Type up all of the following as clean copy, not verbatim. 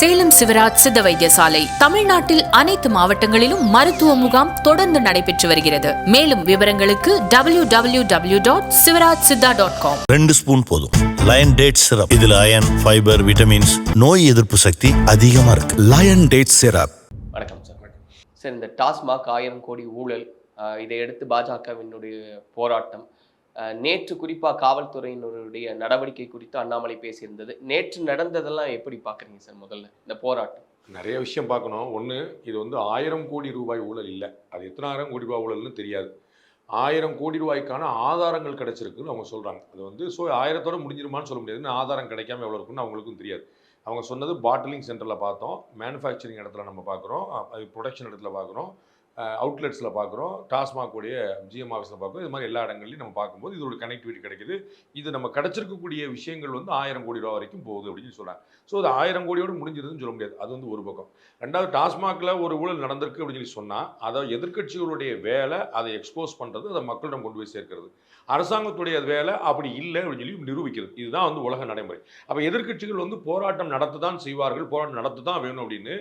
சேலம் சிவராஜ் சித்த வைத்தியசாலை தமிழ்நாட்டில் அனைத்து மாவட்டங்களிலும் மருத்துவ முகாம் தொடர்ந்து நடைபெற்று வருகிறது. மேலும் விவரங்களுக்கு www.sivarajsiddha.com. 2 ஸ்பூன் போதும். Lion date syrup. இதுல அயன், ஃபைபர், விட்டமின்ஸ், நோய் எதிர்ப்பு சக்தி அதிகமா இருக்கு. Lion date syrup. வணக்கம் சார். சார், இந்த டாஸ்மாக் 1000 கோடி ஊழல், இதை எடுத்து பாஜகவினுடைய போராட்டம், நேற்று குறிப்பாக காவல்துறையினருடைய நடவடிக்கை குறித்து அண்ணாமலை பேசியிருந்தது. நேற்று நடந்ததெல்லாம் எப்படி பார்க்குறீங்க சார்? முதல்ல இந்த போராட்டம் நிறைய விஷயம் பார்க்கணும். ஒன்று, இது 1000 கோடி ரூபாய் ஊழல் இல்லை, அது எத்தனை 1000 கோடி ரூபாய் ஊழல்னு தெரியாது. 1000 கோடி ரூபாய்க்கான ஆதாரங்கள் கிடைச்சிருக்குன்னு அவங்க சொல்கிறாங்க. அது ஸோ 1000தோட முடிஞ்சிருமான்னு சொல்ல முடியாது. ஆதாரம் கிடைக்காம எவ்வளோ இருக்குன்னு அவங்களுக்கும் தெரியாது. அவங்க சொன்னது பாட்டிலிங் சென்டரில் பார்த்தோம், மேனுஃபேக்சரிங் இடத்துல நம்ம பார்க்குறோம், ப்ரொடக்ஷன் இடத்துல பார்க்குறோம், அவுட்லெட்ஸில் பார்க்குறோம், டாஸ்மாகோடைய ஜிஎம் ஆஃபீஸில் பார்க்குறோம். இது மாதிரி எல்லா இடங்கள்லையும் நம்ம பார்க்கும்போது இதோட கனெக்டிவிட்டி கிடைக்குது. இது நம்ம கிடச்சிருக்கக்கூடிய விஷயங்கள் 1000 கோடி ரூபா வரைக்கும் போகுது அப்படின்னு சொல்கிறாங்க. ஸோ அது 1000 கோடியோடு முடிஞ்சிருதுன்னு சொல்ல முடியாது. அது ஒரு பக்கம். ரெண்டாவது, டாஸ்மாகில் ஒரு ஊழல் நடந்திருக்கு அப்படின்னு சொல்லி சொன்னால் அதை எதிர்க்கட்சிகளுடைய வேலை அதை எக்ஸ்போஸ் பண்ணுறது, அதை மக்களிடம் கொண்டு போய் சேர்க்கிறது. அரசாங்கத்துடைய வேலை அப்படி இல்லை அப்படின்னு சொல்லி நிரூபிக்கிறது. இதுதான் உலக நடைமுறை. அப்போ எதிர்க்கட்சிகள் போராட்டம் நடத்த தான் செய்வார்கள், போராட்டம் நடத்த தான் வேணும் அப்படின்னு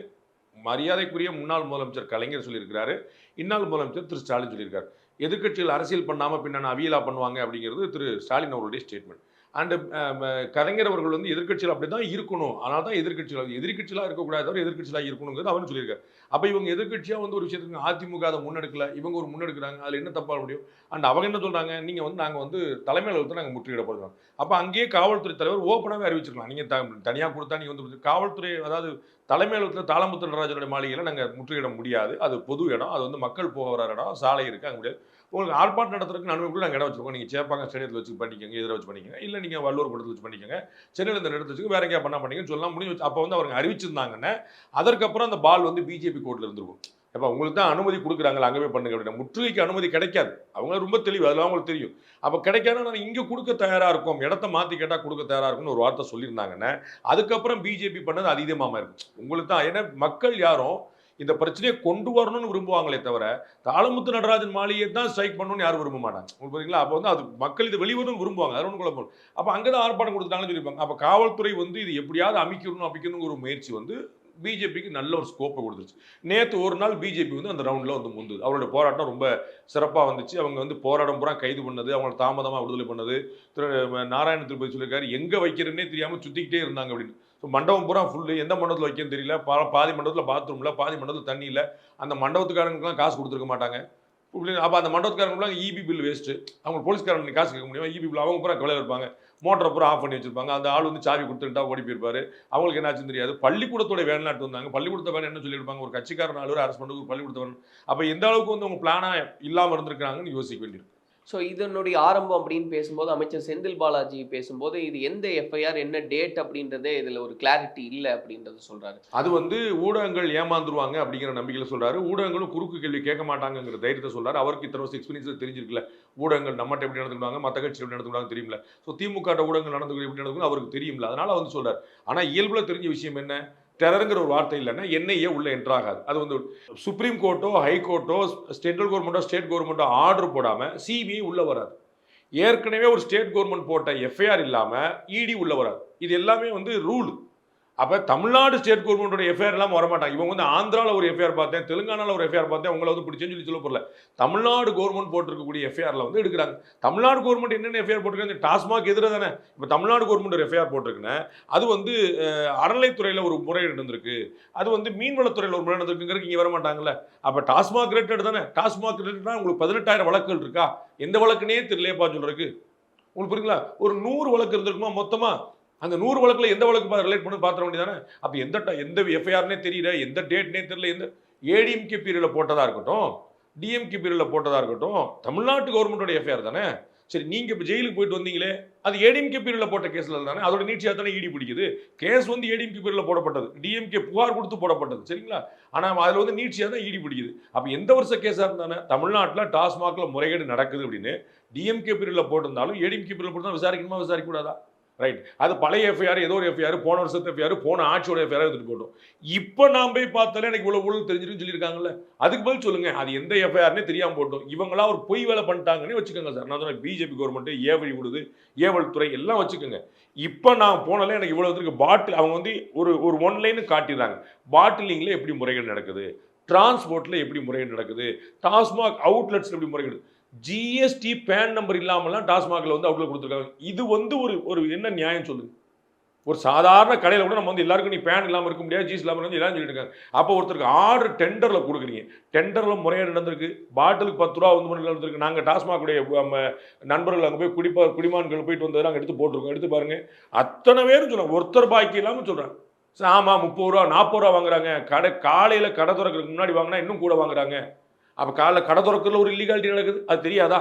மரியாதைக்குரிய முன்னாள் முதலமைச்சர் கலைஞர் சொல்லியிருக்கிறாரு. இந்நாள் முதலமைச்சர் திரு ஸ்டாலின் சொல்லியிருக்காரு. எதிர்க்கட்சிகள் அரசியல் பண்ணாமல் பின்னாடி அவியலா பண்ணுவாங்க அப்படிங்கிறது திரு ஸ்டாலின் அவருடைய ஸ்டேட்மெண்ட். அண்டு கலைஞர் அவர்கள் எதிர்க்கட்சியில் அப்படி தான் இருக்கணும், ஆனால் தான் எதிர்க்கட்சிகளாக இருக்கக்கூடாது, தவிர எதிர்க்கட்சியாக இருக்கணுங்கிறது அவரும் சொல்லியிருக்காரு. அப்போ இவங்க எதிர்க்கட்சியாக ஒரு விஷயத்துக்கு அதிமுக அதை முன்னெடுக்கல, இவங்க ஒரு முன்னெடுக்கிறாங்க, அதில் என்ன தப்பாக முடியும்? அண்ட் அவங்க என்ன சொல்கிறாங்க, நீங்கள் நாங்கள் தலைமை அலுவலகத்தை நாங்கள் முற்றுகையிட போகிறோம். அப்போ அங்கேயே காவல்துறை தலைவர் ஓப்பனாகவே அறிவிச்சிருக்கலாம், நீங்கள் தனியாக கொடுத்தா நீங்கள் காவல்துறை, அதாவது தலைமை அலுவலகத்தில் தாளமுத்து நடராஜனுடைய மாளிகையில் நாங்கள் முற்றுகையிட முடியாது, அது பொது இடம், அது மக்கள் போக வர இடம், சாலை இருக்குது, அங்கே முடியாது. உங்களுக்கு ஆர்ப்பாட்டம் நடத்துறதுக்கு அனுமதி நாங்கள் இடம் வச்சுருக்கோம், நீங்கள் சேப்பாங்க ஸ்டேடியத்தில் வச்சு பண்ணிக்கோங்க, எதிர வச்சு பண்ணிக்கோங்க, இல்லை நீங்கள் வள்ளூர் கூடத்தில் வச்சு பண்ணிக்கோங்க, சென்னையில் இந்த இடத்துல வச்சு வேற எங்கேயா பண்ணிக்கன்னு சொல்லலாம் முடிஞ்சு வச்சு. அப்போ அவங்க அறிவிச்சிருந்தாங்கன்னா அதற்கப்புறம் அந்த பால் பிஜேபி கோர்ட்டில் இருந்திருக்கும். அப்போ உங்களுக்கு தான் அனுமதி கொடுக்குறாங்களா, அங்கே போய் பண்ணுங்க அப்படின்னா முற்றுகைக்கு அனுமதி கிடைக்காது. அவங்க ரொம்ப தெளிவு, அதெல்லாம் அவங்களுக்கு தெரியும். அப்போ கிடைக்காதுன்னா நாங்கள் இங்கே கொடுக்க தயாராக இருக்கோம், இடத்த மாற்றி கேட்டால் கொடுக்க தயாராக இருக்கும்னு ஒரு வார்த்தை சொல்லியிருந்தாங்கன்னா அதுக்கப்புறம் பிஜேபி பண்ணது அதீதமாக இருக்கும். உங்களுக்கு தான், ஏன்னா மக்கள் யாரும் இந்த பிரச்சனையை கொண்டு வரணும்னு விரும்புவாங்களே தவிர தாளமுத்து நடராஜன் மாளிகையை தான் ஸ்ட்ரைக் பண்ணணும்னு யாரும் விரும்ப மாட்டாங்க. உங்களுக்கு புரியுங்களா? அப்போ அது மக்கள் இது வெளிவரணும்னு விரும்புவாங்க, அது ஒன்றும் குழப்பம். அப்போ அங்கே தான் ஆர்ப்பாட்டம் கொடுத்துட்டாங்கன்னு சொல்லியிருப்பாங்க. அப்போ காவல்துறை இது எப்படியாவது அமைக்கணுங்கிற ஒரு முயற்சி பிஜேபிக்கு நல்ல ஒரு ஸ்கோப்பை கொடுத்துருச்சு. நேற்று ஒரு நாள் பிஜேபி அந்த ரவுண்டில் முந்துது. அவருடைய போராட்டம் ரொம்ப சிறப்பாக வந்துச்சு. அவங்க போராட்டம் பூரா கைது பண்ணது, அவங்களை தாமதமாக விடுதலை பண்ணது. நாராயண திருப்பதி சொல்லியிருக்காரு, எங்கே வைக்கிறதுனே தெரியாமல் சுற்றிக்கிட்டே இருந்தாங்க அப்படின்னு. ஸோ மண்டபம் பூரா ஃபுல்லு, எந்த மண்டபத்தில் வைக்கன்னு தெரியல, பாதி மண்டபத்தில் பாத்ரூமில், பாதி மண்டபத்தில் தண்ணி இல்லை, அந்த மண்டபத்துக்காரங்களுக்குலாம் காசு கொடுத்துருக்க மாட்டாங்க. அப்போ அந்த மண்டபத்துக்காரங்களும் இபி பில் வேஸ்ட்டு, அவங்க போலீஸ்காரங்க காசு கேட்க முடியும், இபி பில் அவங்க பூரா கவலை இருப்பாங்க, மோட்டரை பூரா ஆஃப் பண்ணி வச்சிருப்பாங்க, அந்த ஆள் சாவி கொடுத்துட்டா ஓடி போயிருப்பாரு, அவங்களுக்கு என்னாச்சுன்னு தெரியாது. பள்ளிக்கூடத்தோட வேலைநாட்டு வந்தாங்க, பள்ளிக்கூடத்தை வேலை என்ன சொல்லியிருப்பாங்க, ஒரு கட்சிக்காரன் 4 பேர் அரசு பண்ணி ஒரு பள்ளிக்கூடத்தை வேணும். அப்போ எந்த அளவுக்கு அவங்க பிளானாக இல்லாமல் இருந்திருக்கிறாங்கன்னு யோசிக்க வேண்டியிருக்கு. ஸோ இதனுடைய ஆரம்பம் அப்படின்னு பேசும்போது அமைச்சர் செந்தில் பாலாஜி பேசும்போது இது எந்த எஃப்ஐஆர், என்ன டேட் அப்படின்றதே இதில் ஒரு கிளாரிட்டி இல்லை அப்படின்றத சொல்கிறாரு. அது ஊடகங்கள் ஏமாந்துருவாங்க அப்படிங்கிற நம்பிக்கையில் சொல்கிறாரு. ஊடகங்களும் குறுக்கு கேள்வி கேட்க மாட்டாங்கிற தைரியத்தை சொல்கிறாரு. அவருக்கு இத்தனை வருஷம் எக்ஸ்பீரியன்ஸ் தெரிஞ்சிருக்குல்ல, ஊடகங்கள் நம்மகிட்ட எப்படி நடந்துக்குவாங்க, மற்ற கட்சி எப்படி நடந்துக்குவாங்க தெரியுமில்ல. ஸோ திமுக ஊடகங்கள் நடந்துக்க எப்படி நடந்துக்கணும் அவருக்கு தெரியுமில்ல. அதனால சொல்கிறார். ஆனால் இயல்பில் தெரிஞ்ச விஷயம் என்ன, டெரருங்கிற ஒரு வார்த்தை இல்லைன்னா என்ஐஏ உள்ள என்ட்ராகாது. அது சுப்ரீம் கோர்ட்டோ, ஹைகோர்ட்டோ, சென்ட்ரல் கவர்மெண்ட்டோ, ஸ்டேட் கவர்மெண்ட்டோ ஆர்டர் போடாமல் சிபிஐ உள்ள வராது. ஏற்கனவே ஒரு ஸ்டேட் கவர்மெண்ட் போட்ட எஃப்ஐஆர் இல்லாமல் இடி உள்ள வராது. இது எல்லாமே ரூல். அப்போ தமிழ்நாடு ஸ்டேட் கவர்மெண்டோட எஃப்ஐஆர் எல்லாம் வரமாட்டாங்க. இவங்க ஆந்திராவில் ஒரு எஃப்ஐஆர் பார்த்தேன், தெலுங்கானாவில் ஒரு எஃப்ஐஆர் பார்த்தேன், உங்களை பிடிச்சேன்னு சொல்லி சொல்ல போகல. தமிழ்நாடு கவர்மெண்ட் போட்டிருக்கக்கூடிய எஃப்ஐஆரில் எடுக்கிறாங்க. தமிழ்நாடு கவர்மெண்ட் என்னென்ன எஃப்ஐஆர் போட்டிருக்காங்க, டாஸ்மாக் எதிராக தானே. இப்போ தமிழ்நாடு கவர்மெண்ட் ஒரு எஃப்ஐஆர் போட்டிருக்குன்னா அது அறநிலைத்துறையில் ஒரு முறையீடு நடந்திருக்கு, அது மீன்வளத்துறையில் ஒரு முறை நடந்திருக்குங்கிறது இங்கே வர மாட்டாங்கல்ல. அப்போ டாஸ்மாக் ரிலேட்டட் தானே. டாஸ்மாக் ரிலேட்டட்னா உங்களுக்கு 18,000 வழக்குகள் இருக்கா, எந்த வழக்குனே தெரியலையப்பா சொல்றதுக்கு. உங்களுக்கு புரியுங்களா? ஒரு 100 வழக்கு இருந்திருக்குமா மொத்தமாக, அந்த 100 வழக்கில் எந்த வழக்கு ரிலேட் பண்ணி பார்த்துட வேண்டியதானே. அப்போ எந்த எஃப்ஐஆர்னே தெரியல, எந்த டேட்னே தெரியல, எந்த ஏடிஎம்கே பீரியடில் போட்டதாக இருக்கட்டும், டிஎம்கே பீரியடில் போட்டதாக இருக்கட்டும், தமிழ்நாட்டு கவர்மெண்டோட எஃப்ஐஆர் தானே. சரி, நீங்கள் இப்போ ஜெயிலுக்கு போயிட்டு வந்தீங்களே, அது ஏடிஎம்கே பீரியடில் போட்ட கேஸில் தானே, அதோட நீட்சியாக தானே இடி பிடிக்குது. கேஸ் ஏடிஎம்கே பீரியடில் போடப்பட்டது, டிஎம்கே புகார் கொடுத்து போடப்பட்டது, சரிங்களா. ஆனால் அதில் நீட்சியாக தான் இடி பிடிக்குது. அப்போ எந்த வருஷ கேஸாக இருந்தானே தமிழ்நாட்டில் டாஸ்மாகில் முறைகேடு நடக்குது அப்படின்னு டிஎம்கே பீரியடில் போட்டிருந்தாலும் ஏடிஎம்கே பீரியடில் போட்டு விசாரிக்கணுமா, விசாரிக்கக்கூடாதா? ரைட். அது பழைய எஃப்ஐஆர், ஏதோ ஒரு எஃப்ஐஆர், போன வருஷத்து எஃப்ஐஆர், போன ஆட்சியோட எஃப்ஐஆர் எடுத்துட்டு போட்டோம். இப்போ நான் போய் பார்த்தாலே எனக்கு இவ்வளவு ஊழல் தெரிஞ்சிருக்குன்னு சொல்லியிருக்காங்கல்ல, அதுக்கு பதில் சொல்லுங்க. அது எந்த எஃப்ஐஆர்னே தெரியாம போட்டோம். இவங்களா ஒரு பொய் வேலை பண்ணிட்டாங்கன்னு வச்சுக்கோங்க சார். நான் சொன்னேன் பிஜேபி கவர்மெண்ட் ஏவல் விடுது, ஏவல் துறை எல்லாம் வச்சுக்கோங்க. இப்போ நான் போனாலே எனக்கு இவ்வளவு இருக்கு. பாட்டில் அவங்க வந்து ஒரு ஒன்லைன் காட்டிடுறாங்க. பாட்டிலிங்ல எப்படி முறைகேடு நடக்குது, டிரான்ஸ்போர்ட்ல எப்படி முறைகேடு நடக்குது, டாஸ்மாக் அவுட்லெட்ஸ்ல எப்படி முறைகேடு, ஜிஎஸ்டி பேன் நம்பர் இல்லாமலாம் டாஸ்மாக்ல வந்து அவுட்லெட் கொடுத்துருக்காங்க. இது வந்து ஒரு என்ன நியாயம் சொல்லுங்க? ஒரு சாதாரண கடையில் கூட நம்ம வந்து எல்லாருக்கும் நீ பேன் இல்லாமல் இருக்க முடியாது, ஜீஸ் இல்லாமல் இருந்து எல்லாரும் சொல்லிட்டு இருக்காங்க. அப்போ ஒருத்தருக்கு ஆர்டர் டெண்டரில் கொடுக்குறீங்க, டெண்டரில் முறையாக நடந்திருக்கு, பாட்டிலுக்கு 10 ரூபா வந்து நடந்திருக்கு. நாங்கள் டாஸ்மாகுடைய நண்பர்கள் அங்கே போய் குடிமான்கள் போயிட்டு வந்ததை நாங்கள் எடுத்து போட்டிருக்கோம். எடுத்து பாருங்க, அத்தனை பேரும் சொல்கிறாங்க, ஒருத்தர் பாக்கி இல்லாமல் சொல்கிறாங்க. ஆமாம் 30 ரூபா 40 ரூபா வாங்குறாங்க. காலையில் கடை திறக்கிறதுக்கு முன்னாடி வாங்கினா இன்னும் கூட வாங்குறாங்க. அப்போ காலைல கடை திறக்கிறதுல ஒரு இல்லீகாலிட்டி நடக்குது, அது தெரியாதா?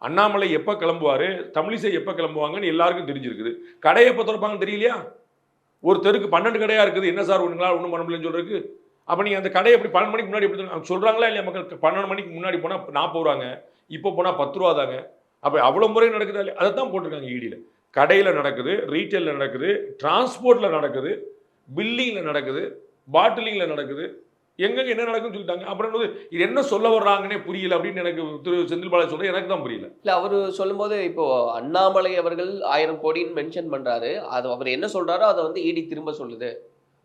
அண்ணாமலை எப்போ கிளம்புவார், தமிழிசை எப்போ கிளம்புவாங்கன்னு எல்லாருக்கும் தெரிஞ்சிருக்குது. கடையை எப்போ திறப்பாங்கன்னு தெரியலையா? ஒரு தெருக்கு 12 கடையாக இருக்குது, என்ன சார் ஒன்றுங்களா ஒன்றும் பண்ண முடியலன்னு சொல்கிறதுக்கு. அப்போ நீங்கள் அந்த கடையை எப்படி 12 மணிக்கு முன்னாடி எப்படி சொல்கிறாங்களா இல்லையா? மக்கள் 12 மணிக்கு முன்னாடி போனால் 40 ரூபாங்க, இப்போ போனால் 10 ரூபா தாங்க. அப்போ அவ்வளோ முறை நடக்குதா இல்லையா? அதை தான் போட்டிருக்காங்க ஈடியில். கடையில் நடக்குது, ரீட்டைலில் நடக்குது, டிரான்ஸ்போர்ட்டில் நடக்குது, பில்லிங்கில் நடக்குது, பாட்டிலிங்கில் நடக்குது, எங்கெங்க என்ன நடக்குன்னு சொல்லிட்டாங்க. அப்புறம் இது என்ன சொல்ல வர்றாங்கன்னே புரியல அப்படின்னு எனக்கு திரு செந்தில் பாலாஜி சொல்ற எனக்கு தான் புரியல. இல்ல அவர் சொல்லும்போது இப்போ அண்ணாமலை அவர்கள் 1000 கோடின்னு மென்ஷன் பண்றாரு. அது அவர் என்ன சொல்றாரோ அதை வந்து இடி திரும்ப சொல்லுது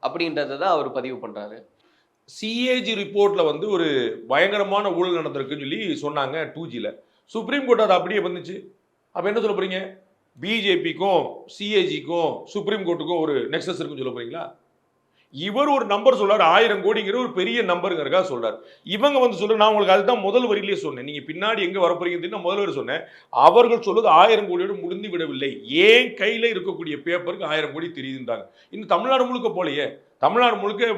அப்படின்றத தான் அவர் பதிவு பண்றாரு. சிஏஜி ரிப்போர்ட்ல வந்து ஒரு பயங்கரமான ஊழல் நடந்திருக்குன்னு சொல்லி சொன்னாங்க 2Gல. சுப்ரீம் கோர்ட் அது அப்படியே வந்துச்சு. அப்ப என்ன சொல்ல போறீங்க? பிஜேபிக்கும் சிஏஜிக்கும் சுப்ரீம் கோர்ட்டுக்கும் ஒரு நெக்ஸஸ் இருக்குன்னு சொல்ல போறீங்களா? இவர் ஒரு நம்பர் சொல்றாரு, 1000 கோடிங்கிற ஒரு பெரிய நம்பருங்கிறதுக்காக சொல்றாரு. இவங்க வந்து சொல்ற, நான் உங்களுக்கு அதுதான் முதல் வரியிலேயே சொன்னேன், நீங்க பின்னாடி எங்க வரப்போறீங்கன்னு நான் முதல் வரி சொன்னேன். அவர்கள் சொல்வது 1000 கோடியோடு முடிந்து விடவில்லை, ஏன் கையில இருக்கக்கூடிய பேப்பருக்கு 1000 கோடி தெரியுதுன்றாங்க. இன்னும் தமிழ்நாடு முழுக்க போலையே, தமிழ்நாடு முழுக்க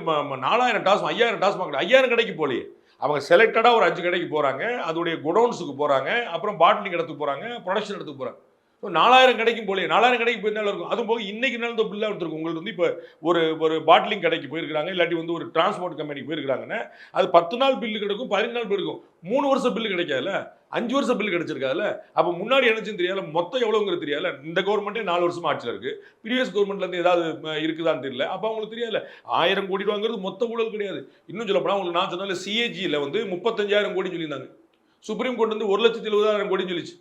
4000 டாஸ்மாக் 5000 டாஸ்மாக் 5000 கடைக்கு போலையே. அவங்க செலக்டடா ஒரு 5 கடைக்கு போறாங்க, அதோடைய குடோன்ஸுக்கு போறாங்க, அப்புறம் பாட்டிலிங் இடத்துக்கு போறாங்க, ப்ரொடக்ஷன் இடத்துக்கு போறாங்க. 4000 கடைக்கும் போலே, 4000 கடைக்கு போயிருந்தாலும் இருக்கும். அது போக இன்னைக்கு நடந்த பில்லா எடுத்துருக்கும். உங்களுக்கு வந்து இப்போ ஒரு பாட்டிலிங் கடைக்கு போயிருக்காங்க, இல்லாட்டி வந்து ஒரு டிரான்ஸ்போர்ட் கம்பெனிக்கு போயிருக்காங்கன்னா அது 10 நாள் பில்லு கிடைக்கும், 15 நாள் போயிருக்கும். 3 வருஷம் பில்லு கிடைக்காதுல்ல, 5 வருஷம் பில்லு கிடைச்சிருக்காதுல்ல. அப்போ முன்னாடி என்னச்சுன்னு தெரியாது, மொத்தம் எவ்வளோங்கிறது தெரியாது. இந்த கவர்மெண்ட்டே 4 வருஷமா ஆட்சியில் இருக்கு, ப்ரீவியஸ் கவர்மெண்ட்லேருந்து ஏதாவது இருக்குதான்னு தெரியல. அப்போ அவங்களுக்கு தெரியல 1000 கோடி ரூபாங்கிறது மொத்த ஊழல் கிடையாது. இன்னும் சொல்லப்போனால் உங்களுக்கு நான் சொன்னால சிஏஜியில் வந்து 35,000 கோடின்னு சொல்லியிருந்தாங்க. சுப்ரீம் கோர்ட் வந்து 1,70,000 கோடின்னு சொல்லிச்சு.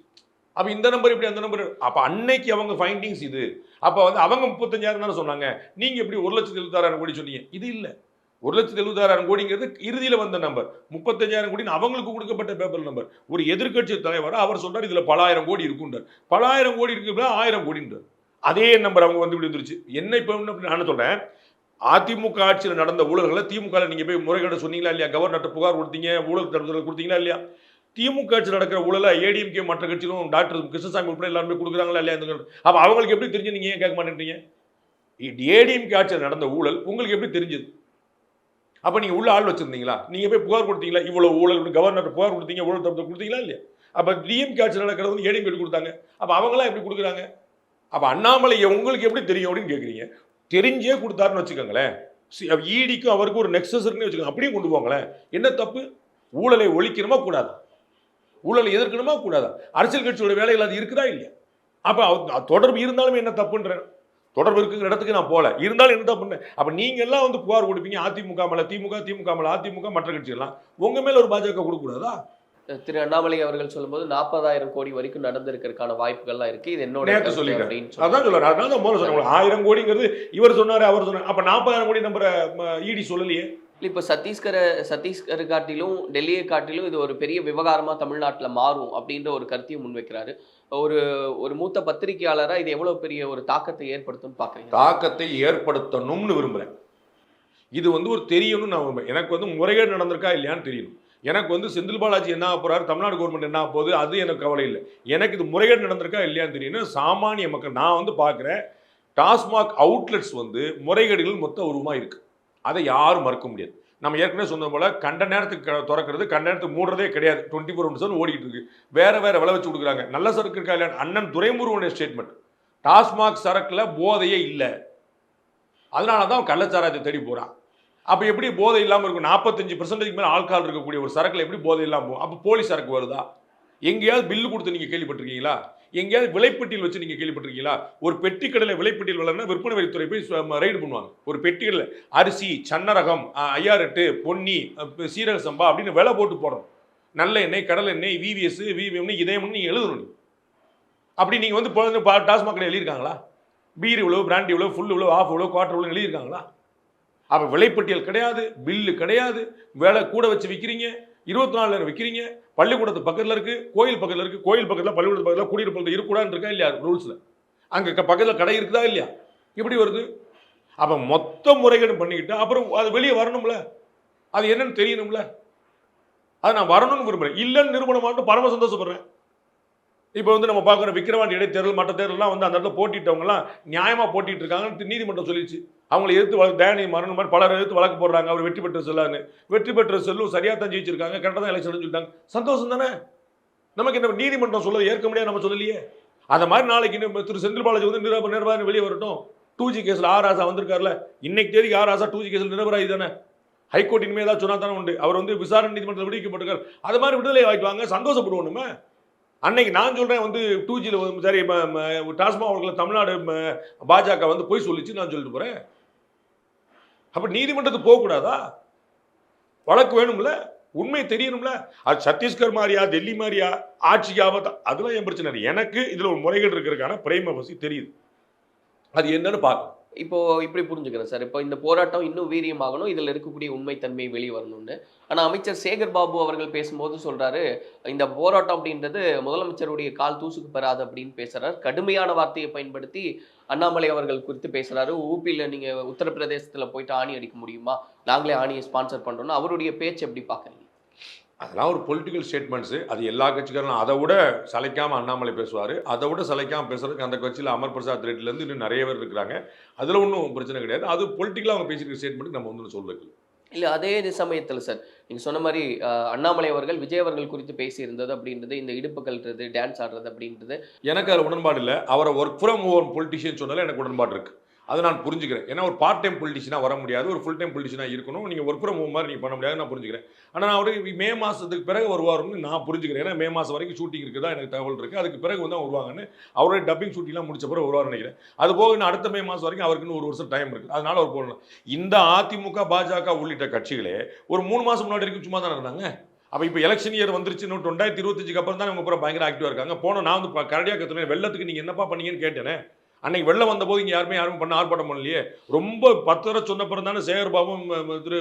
அப்போ இந்த நம்பர் எப்படி அந்த நம்பர்? அப்போ அன்னைக்கு அவங்க ஃபைண்டிங்ஸ் இது. அப்போ வந்து அவங்க 35,000 தானே சொன்னாங்க, நீங்கள் எப்படி 1,76,000 கோடி சொன்னீங்க? இது இல்லை, 1,76,000 கோடிங்கிறது இறுதியில் வந்த நம்பர். 35,000 கோடின்னு அவங்களுக்கு கொடுக்கப்பட்ட பேப்பர் நம்பர். ஒரு எதிர்க்கட்சி தலைவர் அவர் சொல்றாரு இதில் பல 1000 கோடி இருக்குன்றார். பல 1000 கோடி இருக்கு, 1000 கோடின்றார். அதே நம்பர் அவங்க வந்து இப்படி வந்துருச்சு. என்ன இப்போ நான் சொல்றேன், அதிமுக ஆட்சியில் நடந்த ஊழல்களை திமுக நீங்கள் போய் முறைகேடு சொன்னீங்களா இல்லையா? கவர்னர்கிட்ட புகார் கொடுத்தீங்க, ஊழல் தடுப்பு கொடுத்தீங்களா இல்லையா? திமுக ஆட்சியில் நடக்கிற ஊழலை ஏடிஎம்கே மற்ற கட்சிகளும் டாக்டர் கிருஷ்ணசாமி உட்பட எல்லாருமே கொடுக்குறாங்களா இல்லையா? அப்போ அவங்களுக்கு எப்படி தெரிஞ்சு நீங்கள் ஏன் கேட்க மாட்டேன்றீங்க? ஏடிஎம்கே ஆட்சியில் நடந்த ஊழல் உங்களுக்கு எப்படி தெரிஞ்சது? அப்போ நீங்கள் உள்ள ஆள் வச்சிருந்தீங்களா? நீங்கள் போய் புகார் கொடுத்தீங்களா? இவ்வளோ ஊழல் கவர்னர் புகார் கொடுத்தீங்க, ஊழல் தடுப்பு கொடுத்தீங்களா இல்லையா? அப்போ டிஎம்கே ஆட்சியில் நடக்கிறது வந்து ஏடிஎம்கே கொடுத்தாங்க, அப்போ அவங்களாம் எப்படி கொடுக்குறாங்க? அப்போ அண்ணாமலை உங்களுக்கு எப்படி தெரியும் அப்படின்னு கேட்குறீங்க. தெரிஞ்சே கொடுத்தாருன்னு வச்சுக்கோங்களேன், ஈடிக்கும் அவருக்கு ஒரு நெக்ஸஸ் இருக்குன்னு வச்சுக்கோங்க, அப்படியே கொண்டு போங்களேன். என்ன தப்பு? ஊழலை ஒழிக்கணுமா கூடாதா? ஊழலை எதிர்க்கணுமா கூடாதா? அரசியல் கட்சியோட வேலைகள் அது இருக்குதா இல்லையா? அப்போ தொடர்பு இருந்தாலுமே என்ன தப்புன்றேன். தொடர்பு இருக்குங்கிற இடத்துக்கு நான் போல, இருந்தாலும் என்ன தப்புன்னு. அப்போ நீங்க எல்லாம் வந்து புகார் கொடுப்பீங்க, அதிமுக மேல திமுக, திமுக மேல அதிமுக, மற்ற கட்சிகள்லாம். உங்க மேல ஒரு பாஜக கொடுக்கூடாதா? திரு அண்ணாமலை அவர்கள் சொல்லும்போது 40,000 கோடி வரைக்கும் நடந்திருக்கிறதுக்கான வாய்ப்புகள்லாம் இருக்கு. இது என்னோட சொல்லிக்கிறேன், அதான் சொல்றாரு. அதனால முதல்ல சொன்னாங்க 1000 கோடிங்கிறது இவர் சொன்னாரு, அவர் சொன்னார். அப்ப 40,000 கோடி நம்புற இடி சொல்லலையே. இப்போ சத்தீஸ்கர் காட்டிலும் டெல்லியை காட்டிலும் இது ஒரு பெரிய விவகாரமா தமிழ்நாட்டில் மாறும் அப்படின்ற ஒரு கருத்தையும் முன்வைக்கிறாரு. ஒரு மூத்த பத்திரிகையாளராக இது எவ்வளவு பெரிய ஒரு தாக்கத்தை ஏற்படுத்தும் பார்க்குறீங்க? தாக்கத்தை ஏற்படுத்தணும்னு விரும்புகிறேன். இது வந்து ஒரு தெரியணும்னு நான் விரும்புகிறேன். எனக்கு வந்து முறைகேடு நடந்திருக்கா இல்லையான்னு தெரியணும். எனக்கு வந்து செந்தில் பாலாஜி என்ன போறாரு, தமிழ்நாடு கவர்மெண்ட் என்ன போகுது, அது எனக்கு கவலை இல்லை. எனக்கு இது முறைகேடு நடந்திருக்கா இல்லையான்னு தெரியணும். சாமானிய மக்கள் நான் வந்து பார்க்குறேன், டாஸ்மாக் அவுட்லெட்ஸ் வந்து முறைகேடுகள் மொத்த உருவமாக இருக்கு. அதை யாரும் மறுக்க முடியாது. நம்ம ஏற்கனவே சொன்ன போல கண்ட நேரத்துக்கு திறக்கிறது, கண்ட நேரத்துக்கு மூடுறதே கிடையாது. 24 ஓடிக்கிட்டு இருக்கு. வேற விலை வச்சு கொடுக்குறாங்க. நல்ல சரக்கு இருக்கா இல்லையா? அண்ணன் துரைமுருகனுடைய ஸ்டேட்மெண்ட், டாஸ்மாக் சரக்குல போதையே இல்லை, அதனால தான் கள்ளச்சாராயத்தை தேடி போறான். அப்போ எப்படி போதை இல்லாமல் இருக்கும்? 45% மேலே ஆல்கஹால் இருக்கக்கூடிய ஒரு சரக்குல எப்படி போதை இல்லாமல் போகும்? அப்போ போலி சரக்கு வருதா? எங்கேயாவது பில்லு கொடுத்து நீங்கள் கேள்விப்பட்டிருக்கீங்களா? எங்கேயாவது விலைப்பட்டியல் வச்சு நீங்க கேள்விப்பட்டிருக்கீங்களா? ஒரு பெட்டி கடையில் விலைப்பட்டியல் விலைன்னா விற்பனை வரித்துறை போய் ரைடு பண்ணுவாங்க. ஒரு பெட்டி கடையில் அரிசி, சன்னரகம், ஐயாரெட்டு, பொன்னி, சீரக சம்பா அப்படின்னு விலை போட்டு போடணும். நல்ல எண்ணெய், கடல் எண்ணெய், விவிஎஸ், விவிஎம், இதயம்னு நீங்க எழுதணும். அப்படி நீங்க வந்து டாஸ்மாக் கடை எழுதியிருக்காங்களா? பீர் இவ்வளவு, பிராண்ட் இவ்வளவு, ஃபுல் இவ்வளவு, ஆஃப் இவ்வளவு, குவார்டர் இவ்வளவு எழுதியிருக்காங்களா? அப்ப விலைப்பட்டியல் கிடையாது, பில்லு கிடையாது, வேலை கூட வச்சு விற்கிறீங்க, 24 நேரம் விற்கிறீங்க. பள்ளிக்கூடத்து பக்கத்தில் இருக்கு, கோயில் பக்கத்தில் இருக்கு, கோயில் பக்கத்தில் பள்ளிக்கூடத்து பக்கத்தில் குடியிருப்பு இருக்கக்கூடாதுன்னு இருக்கா இல்லையா ரூல்ஸ்ல? அங்க பக்கத்தில் கடை இருக்குதா இல்லையா? இப்படி வருது. அப்ப மொத்த முறைகேடு பண்ணிக்கிட்டு அப்புறம் அது வெளியே வரணும்ல, அது என்னன்னு தெரியணும்ல. அது நான் வரணும்னு விரும்புறேன், இல்லைன்னு நிரூபணமாட்டு பரம சந்தோஷப்படுறேன். இப்போ வந்து நம்ம பார்க்குற விக்கிரவாண்டி இடைத்தேர்தல், மற்ற தேர்தலாம் வந்து அந்த இடத்துல போட்டிட்டவங்கலாம் நியாயமாக போட்டிட்டு இருக்காங்கன்னு நீதிமன்றம் சொல்லிச்சு. அவங்களை எதிர்த்து தயாநிதி மரணம் மாதிரி பலர் எதிர்த்து வழக்கு போடுறாங்க. அவர் வெற்றி பெற்ற செல்லான்னு. வெற்றி பெற்ற செல்லும் சரியாக தான் ஜெயிச்சிருக்காங்க, கரெக்டாக தான் எலெக்ஷன் சொல்லிட்டாங்க. சந்தோஷம் தானே நமக்கு. என்ன நீதிமன்றம் சொல்ல ஏற்க முடியாது, நம்ம சொல்லலையே. அந்த மாதிரி நாளைக்கு திரு செந்தில் பாலாஜி வந்து நிரபராதி வெளியே வரட்டும். 2G கேஸில் ஆராசா வந்திருக்காருல, இன்னைக்கு தேதிக்கு ஆராசா 2G கேஸில் நிரபராதி தானே. ஹைகோர்ட் இனிமேல் ஏதாவது சொன்னா தானே உண்டு. அவர் வந்து விசாரணை நீதிமன்றத்தில் விடுவிக்கப்பட்டிருக்காரு. அது மாதிரி விடுதலை வாங்கிக்குவாங்க, சந்தோஷப்படுவோம் நம்ம. அன்னைக்கு நான் சொல்றேன் வந்து 2Gல சரி டாஸ்மாக் அவர்களை தமிழ்நாடு பாஜக வந்து போய் சொல்லிச்சு நான் சொல்லிட்டு போறேன். அப்ப நீதிமன்றத்துக்கு போகக்கூடாதா? வழக்கு வேணும்ல, உண்மை தெரியணும்ல. அது சத்தீஸ்கர் மாதிரியா, டெல்லி மாதிரியா, ஆட்சிக்கு ஆபத்தா, அதெல்லாம் என் பிரச்சனை இல்லை. எனக்கு இதுல ஒரு முறைகேடு இருக்கிறதுக்கான பிரைம வசி தெரியுது, அது என்னன்னு பார்க்கணும். இப்போ இப்படி புரிஞ்சுக்கிறேன் சார். இப்போ இந்த போராட்டம் இன்னும் வீரியமாகணும், இதில் இருக்கக்கூடிய உண்மைத்தன்மை வெளியே வரணும்னு. ஆனால் அமைச்சர் சேகர் பாபு அவர்கள் பேசும்போது சொல்றாரு, இந்த போராட்டம் அப்படின்றது முதலமைச்சருடைய கால் தூசுக்கு பெறாது அப்படின்னு பேசுறாரு. கடுமையான வார்த்தையை பயன்படுத்தி அண்ணாமலை அவர்கள் குறித்து பேசுறாரு. ஊபியில் நீங்க உத்தரப்பிரதேசத்துல போயிட்டு ஆணி அடிக்க முடியுமா, நாங்களே ஆணியை ஸ்பான்சர் பண்றோம்னு அவருடைய பேச்சு எப்படி பார்க்குறீங்க? அதெல்லாம் ஒரு பொலிட்டிக்கல் ஸ்டேட்மெண்ட்ஸு. அது எல்லா கட்சிக்காரரும் அதை விட சளைக்காமல் அண்ணாமலை பேசுவார். அதை விட சளைக்காமல் பேசுறதுக்கு அந்த கட்சியில் அமர் பிரசாத் ரெட்டிலேருந்து இன்னும் நிறைய பேர் இருக்கிறாங்க. அதில் ஒன்றும் பிரச்சனை கிடையாது. அது பொலிட்டிக்கலாக அவங்க பேசியிருக்க ஸ்டேட்மெண்ட்டுக்கு நம்ம வந்து சொல்றது இல்லை. அதே சமயத்தில் சார் நீங்கள் சொன்ன மாதிரி அண்ணாமலை அவர்கள் விஜய் அவர்கள் குறித்து பேசியிருந்தது அப்படின்றது, இந்த இடுப்பு கல்றது, டான்ஸ் ஆடுறது அப்படின்றது எனக்கு அதில் உடன்பாடு இல்லை. அவரை ஒர்க் ஃப்ரம் ஹோம் பொலிட்டிஷியன் சொன்னாலும் எனக்கு உடன்பாடு இருக்குது. அதை நான் புரிஞ்சுக்கிறேன். ஏன்னா ஒரு பார்ட் டைம் பொலிட்டிஷனாக வர முடியாது, ஒரு ஃபுல் டைம் பொலிட்டிஷனாக இருக்கணும். நீங்கள் ஒர்க் ஃப்ரம் ஹோம் மாதிரி நீங்கள் பண்ண முடியாது, நான் புரிஞ்சுக்கிறேன். ஆனால் நான் அவரு மே மாதத்துக்கு பிறகு வருவாருன்னு நான் புரிஞ்சுக்கிறேன். ஏன்னா மே மாதம் வரைக்கும் ஷூட்டிங் இருக்குதா எனக்கு தகவல் இருக்குது. அதுக்கு பிறகு வந்து வருவாங்கன்னு, அவருடைய டப்பிங் ஷூட்டிங்லாம் முடிச்ச பிறகு வருவார்னு நினைக்கிறேன். அது போக இன்னும் அடுத்த மே மாதம் வரைக்கும் அவருக்கு இன்னும் 1 வருஷம் டைம் இருக்குது. அதனால அவர் போடலாம். இந்த அதிமுக, பாஜக உள்ளிட்ட கட்சிகளே ஒரு 3 மாதம் முன்னாடி வரைக்கும் சும்மா தான் இருந்தாங்க. அப்போ இப்போ எலெக்ஷன் இயர் வந்துருச்சு, இன்னும் 2025 அப்புறம் தான் இவங்க பூரா பயங்கர ஆக்டிவாக இருக்காங்க. போன நான் வந்து கரடியாக கற்றுனேன், வெள்ளத்துக்கு நீங்கள் என்னப்பா பண்ணீங்கன்னு கேட்டேனே. அன்னைக்கு வெள்ளம் வந்தபோது இங்கே யாரும் பண்ண ஆர்ப்பாட்டம் பண்ணலையே. ரொம்ப 10 தடவை சொன்ன பிறகு தானே சேகர்பாபும் திரு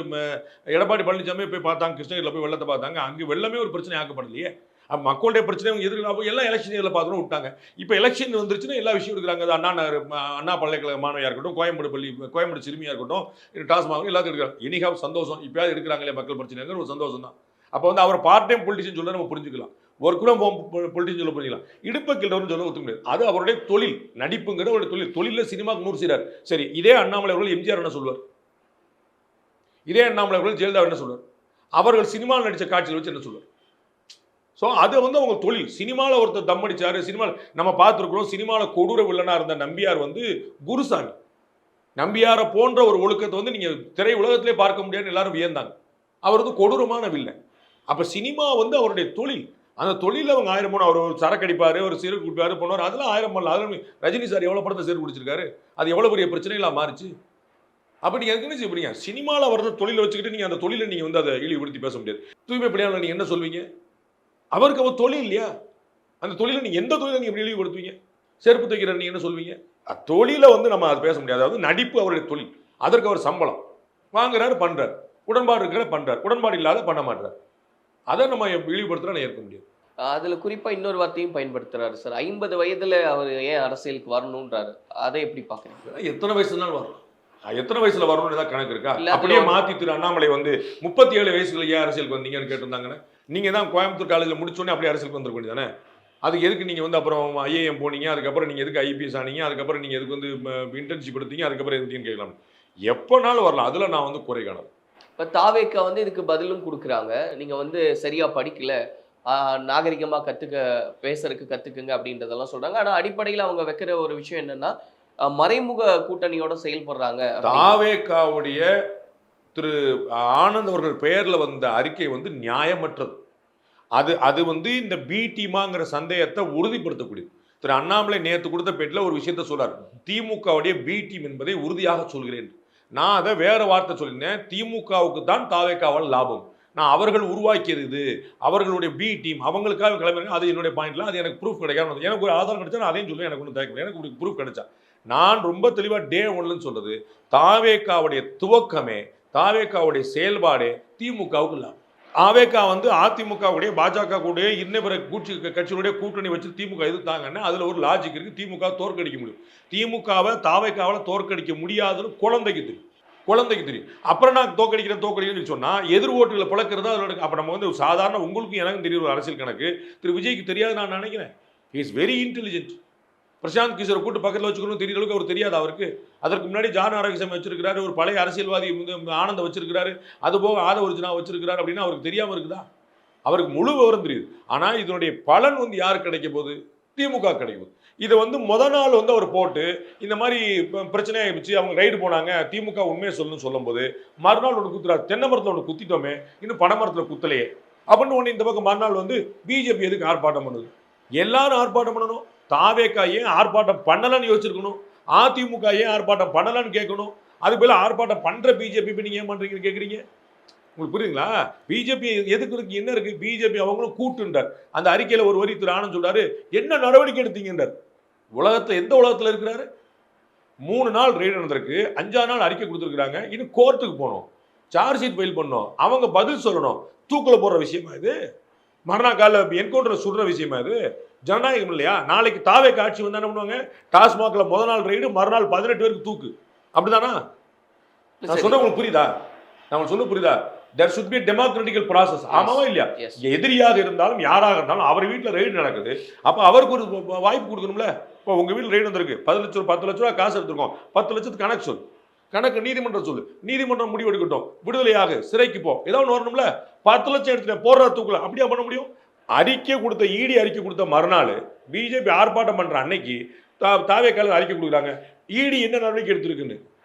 எடப்பாடி பழனிசாமி போய் பார்த்தாங்க, கிருஷ்ணகிரியில் போய் வெள்ளத்தை பார்த்தாங்க. அங்கே வெள்ளமே ஒரு பிரச்சனை ஆக்கப்படலையே. அப்போ மக்களுடைய பிரச்சனை அவங்க எதிர்ப்பு எல்லாம் எலெக்ஷன் இயரில் பார்த்துட்டு விட்டாங்க. இப்போ எலெக்ஷன் வந்துருச்சுன்னா எல்லா விஷயம் இருக்கிறாங்க. அது அண்ணா பல்கலைக்கழக மாணவியாக இருக்கட்டும், கோயம்பேடு சிறுமியாக இருக்கட்டும், டாஸ்மாக் எல்லாத்துக்கும் இருக்கிறாங்க. இனிகாவ் சந்தோஷம், இப்போயாவது இருக்கிறாங்களே மக்கள் பிரச்சனைங்கிற ஒரு சந்தோஷம் தான். அப்போ வந்து அவர் பார்ட் டைம் பொலிட்டிஷியன் சொல்ல நம்ம புரிஞ்சுக்கலாம், ஒரு கூட பொலிட்டிஷியன் சொல்ல புரிஞ்சுக்கலாம். இடுப்பை கிள்றவர்னு சொல்ல ஒத்துக்க முடியாது. அது அவருடைய தொழில், நடிப்புங்கிறது அவருடைய தொழில். தொழிலில் சினிமாவுக்கு 100 செய்கிறார். சரி, இதே அண்ணாமலை அவர்கள் எம்ஜிஆர் என்ன சொல்வார், இதே அண்ணாமலை அவர்கள் ஜெயலலிதா என்ன சொல்வார், அவர்கள் சினிமாவில் நடித்த காட்சியில் வச்சு என்ன சொல்வார். ஸோ அது வந்து அவங்க தொழில். சினிமாவில் ஒருத்தர் தம் அடிச்சாரு, சினிமாவில் நம்ம பார்த்துருக்குறோம். சினிமாவில் கொடூர வில்லனாக இருந்த நம்பியார் வந்து குருசாமி. நம்பியாரை போன்ற ஒரு ஒழுக்கத்தை வந்து நீங்கள் திரை உலகத்திலே பார்க்க முடியாதுன்னு எல்லாரும் வியந்தாங்க. அவர் வந்து கொடூரமான வில்லன். அப்போ சினிமா வந்து அவருடைய தொழில். அந்த தொழிலில் அவங்க 1000 போன, அவர் ஒரு சரக்கு அடிப்பார், ஒரு சீரு குடிப்பார், போனார், அதெல்லாம் 1000 பண்ணலாம். அதில் ரஜினி சார் எவ்வளோ படத்தை சீரு குடிச்சிருக்காரு, அது எவ்வளோ பெரிய பிரச்சனைகளாக மாறிச்சு. அப்போ நீங்கள் எதுக்குன்னு செய்ய சினிமாவில் அவரது தொழிலை வச்சுக்கிட்டு நீங்கள் அந்த தொழிலை நீங்கள் வந்து அதை இழிவுபடுத்தி பேச முடியாது. தூய்மை பணியாளர் நீங்கள் என்ன சொல்வீங்க, அவருக்கு அவர் தொழில் இல்லையா? அந்த தொழிலை நீங்கள் எந்த தொழிலை நீங்கள் எப்படி இழிவுபடுத்துவீங்க? செருப்பு தைக்கிறார் நீங்கள் என்ன சொல்வீங்க? தொழிலை வந்து நம்ம அதை பேச முடியாது. அதாவது நடிப்பு அவருடைய தொழில், அதற்கு அவர் சம்பளம் வாங்குறாரு, பண்ணுறார், உடன்பாடு இருக்கிற பண்ணுறார், உடன்பாடு இல்லாத பண்ண மாட்டார். அதை நம்ம இழிவுபடுத்துறா ஏற்க முடியாது. அதுல குறிப்பா இன்னொரு வார்த்தையும் பயன்படுத்துறாரு சார், 50 வயதுல அவர் ஏன் அரசியலுக்கு வரணும்ன்றாரு. அதை எப்படி பாக்குறீங்க? எத்தனை வயசுனாலும் வரணும், எத்தனை வயசுல வரணும்னு ஏதாவது கணக்கு இருக்கா? அப்படியே மாத்தி திரு அண்ணாமலை வந்து 37 வயசுல ஏன் அரசியலுக்கு வந்தீங்கன்னு கேட்டிருந்தாங்கன்னா, நீங்க தான் கோயம்புத்தூர் காலேஜில் முடிச்சோடனே அப்படியே அரசியலுக்கு வந்துருக்க வேண்டியதானே. அதுக்கு எதுக்கு நீங்க வந்து அப்புறம் IAM போனீங்க, அதுக்கப்புறம் நீங்க எதுக்கு IPS ஆனீங்க, அதுக்கப்புறம் நீங்க எதுக்கு வந்து இன்டர்ன்ஷிப் எடுத்தீங்க, அதுக்கப்புறம் எதுக்குன்னு கேட்கலாம். எப்போனாலும் வரலாம், அதுல நான் வந்து குறை காணல. இப்போ தாவேக்கா வந்து இதுக்கு பதிலும் கொடுக்குறாங்க, நீங்கள் வந்து சரியாக படிக்கல, நாகரிகமாக பேசுறதுக்கு கற்றுக்குங்க அப்படின்றதெல்லாம் சொல்கிறாங்க. ஆனால் அடிப்படையில் அவங்க வைக்கிற ஒரு விஷயம் என்னென்னா, மறைமுக கூட்டணியோட செயல்படுறாங்க. தாவேக்காவுடைய திரு ஆனந்த் அவர்கள் பெயரில் வந்த அறிக்கை வந்து நியாயமற்றது. அது வந்து இந்த பி டீமாங்கிற சந்தேகத்தை உறுதிப்படுத்தக்கூடியது. திரு அண்ணாமலை நேற்று கொடுத்த பேட்டில் ஒரு விஷயத்த சொல்றார், திமுகவுடைய பி டீம் என்பதை உறுதியாக சொல்கிறேன். நான் அதை வேற வார்த்தை சொல்லியிருந்தேன், திமுகவுக்கு தான் தாவேக்காவால் லாபம், நான் அவர்கள் உருவாக்கியது இது, அவர்களுடைய பி டீம் அவங்களுக்காக கிளம்புறேன், அது என்னுடைய பாயிண்ட்ல, அது எனக்கு ப்ரூஃப் கிடைக்காம, எனக்கு ஒரு ஆதாரம் கிடைச்சா நான் அதையும் சொல்லுவேன், எனக்கு ஒன்றும் தேவையில்லை, எனக்கு ப்ரூஃப் கிடைச்சா. நான் ரொம்ப தெளிவாக டே ஒன்லன்னு சொல்றது, தாவேக்காவுடைய துவக்கமே, தாவேக்காவுடைய செயல்பாடே திமுகவுக்கு லாபம். ஆவேக்கா வந்து அதிமுகவுடைய பாஜக கூடிய இன்ன பிற கட்சிகளுடைய கூட்டணி வச்சு திமுக எதிர்த்தாங்கன்னா அதுல ஒரு லாஜிக் இருக்கு, திமுக தோற்கடிக்க முடியும். திமுகவை தாவேக்காவால் தோற்கடிக்க முடியாதுன்னு குழந்தைக்கு தெரியும். அப்புறம் நான் தோற்கடிக்கிறேன்னு சொன்னா எதிர் ஓட்டுகளை பிளக்கிறது அதோட. அப்ப நம்ம வந்து சாதாரண உங்களுக்கும் எனக்கும் தெரியும் ஒரு அரசியல் கணக்கு, திரு விஜய்க்கு தெரியாது நான் நினைக்கிறேன். He is very intelligent. Prashant கிஷோரை கூட்டு பக்கத்தில் வச்சுக்கணும் தெரியற அளவுக்கு அவர் தெரியாது அவருக்கு. அதற்கு முன்னாடி ஜான் ஆரோக்கியசாமி வச்சிருக்காரு, ஒரு பழைய அரசியல்வாதி ஆனந்த வச்சிருக்காரு, அதுபோக ஆதவர்ஜுனா வச்சிருக்காரு அப்படின்னா அவருக்கு தெரியாம இருக்குதா? அவருக்கு முழு விவரம் தெரியுது. ஆனா இதனுடைய பலன் வந்து யாருக்கு கிடைக்க போகுது? திமுக கிடைக்கும். இதை வந்து முதல் நாள் வந்து அவர் போட்டு இந்த மாதிரி பிரச்சனையாகிடுச்சு, அவங்க ரைடு போனாங்க, திமுக உண்மையை சொல்லணும்னு சொல்லும் போது மறுநாள் ஒன்று குத்துறாரு, தென்னை மரத்தில் ஒன்று குத்திட்டோமே, இன்னும் பனை மரத்தில் குத்தலையே அப்படின்னு ஒன்று. இந்த பக்கம் மறுநாள் வந்து பிஜேபி எதுக்கு ஆர்ப்பாட்டம் பண்ணுது? எல்லாரும் ஆர்ப்பாட்டம் பண்ணணும். தாவேக்கா ஏன் ஆர்ப்பாட்டம் பண்ணலன்னு யோசிச்சிருக்கணும், அதிமுக ஏன் ஆர்ப்பாட்டம் பண்ணலன்னு கேட்கணும். அது போல ஆர்ப்பாட்டம் பண்ற பிஜேபி நீங்க ஏன் பண்றீங்கன்னு கேட்குறீங்க. உங்களுக்கு புரியுதுங்களா? பிஜேபி எதுக்கு இருக்கு, என்ன இருக்கு? பிஜேபி அவங்களும் கூட்டுன்றார். அந்த அறிக்கையில ஒரு வரி திரு ஆனந்த் சொல்றாரு, என்ன நடவடிக்கை எடுத்தீங்கன்றார். உலகத்துல எந்த உலகத்துல இருக்கிறாரு? 3 நாள் ரெய்டு நடந்திருக்கு, 5ஆம் நாள் அறிக்கை கொடுத்துருக்காங்க, இன்னும் கோர்ட்டுக்கு போகணும், சார்ஜ் ஷீட் ஃபைல் பண்ணணும், அவங்க பதில் சொல்லணும். தூக்குல போடுற விஷயமா இது? மறுநாள் கால என்கவுண்டர் சுடுற விஷயமா இது? ஜனநாயகம் இல்லையா? நாளைக்கு தாவேக்கு ஆட்சி வந்து என்ன பண்ணுவாங்க? டாஸ்மாக்ல முதல் நாள் ரெய்டு, மறுநாள் 18 பேருக்கு தூக்கு, அப்படிதானா? நான் சொன்ன உங்களுக்கு புரியுதா? நான் சொல்ல புரியுதா? there should be a democratical process. ஆமாவா இல்லையா? எதிரியாக இருந்தாலும் யாராக இருந்தாலும் அவர் வீட்டில் ரெய்டு நடக்குது, அப்ப அவருக்கு ஒரு வாய்ப்பு கொடுக்கணும்ல. இப்போ உங்க வீட்டில் ரெய்டு வந்திருக்கு, 10 லட்ச ரூபா காசு எடுத்துருக்கோம், 10 லட்சத்துக்கு கணக்கு சொல்லு, கணக்கு நீதிமன்றம் சொல்லு, நீதிமன்றம் முடிவு எடுக்கட்டும், விடுதலையாக சிறைக்கு போ, ஏதாவது ஒன்று வரணும்ல. 10 லட்சம் எடுத்துட்டேன் போடுற தூக்கல, அப்படியா பண்ண முடியும்? அறிக்கை கொடுத்த இடி அறிக்கை கொடுத்த மறுநாள் பிஜேபி ஆர்ப்பாட்டம் பண்ற அன்னைக்கு தாவேக்கால அறிக்கை கொடுக்குறாங்க, இடி என்ன நடவடிக்கை எடுத்திருக்குன்னு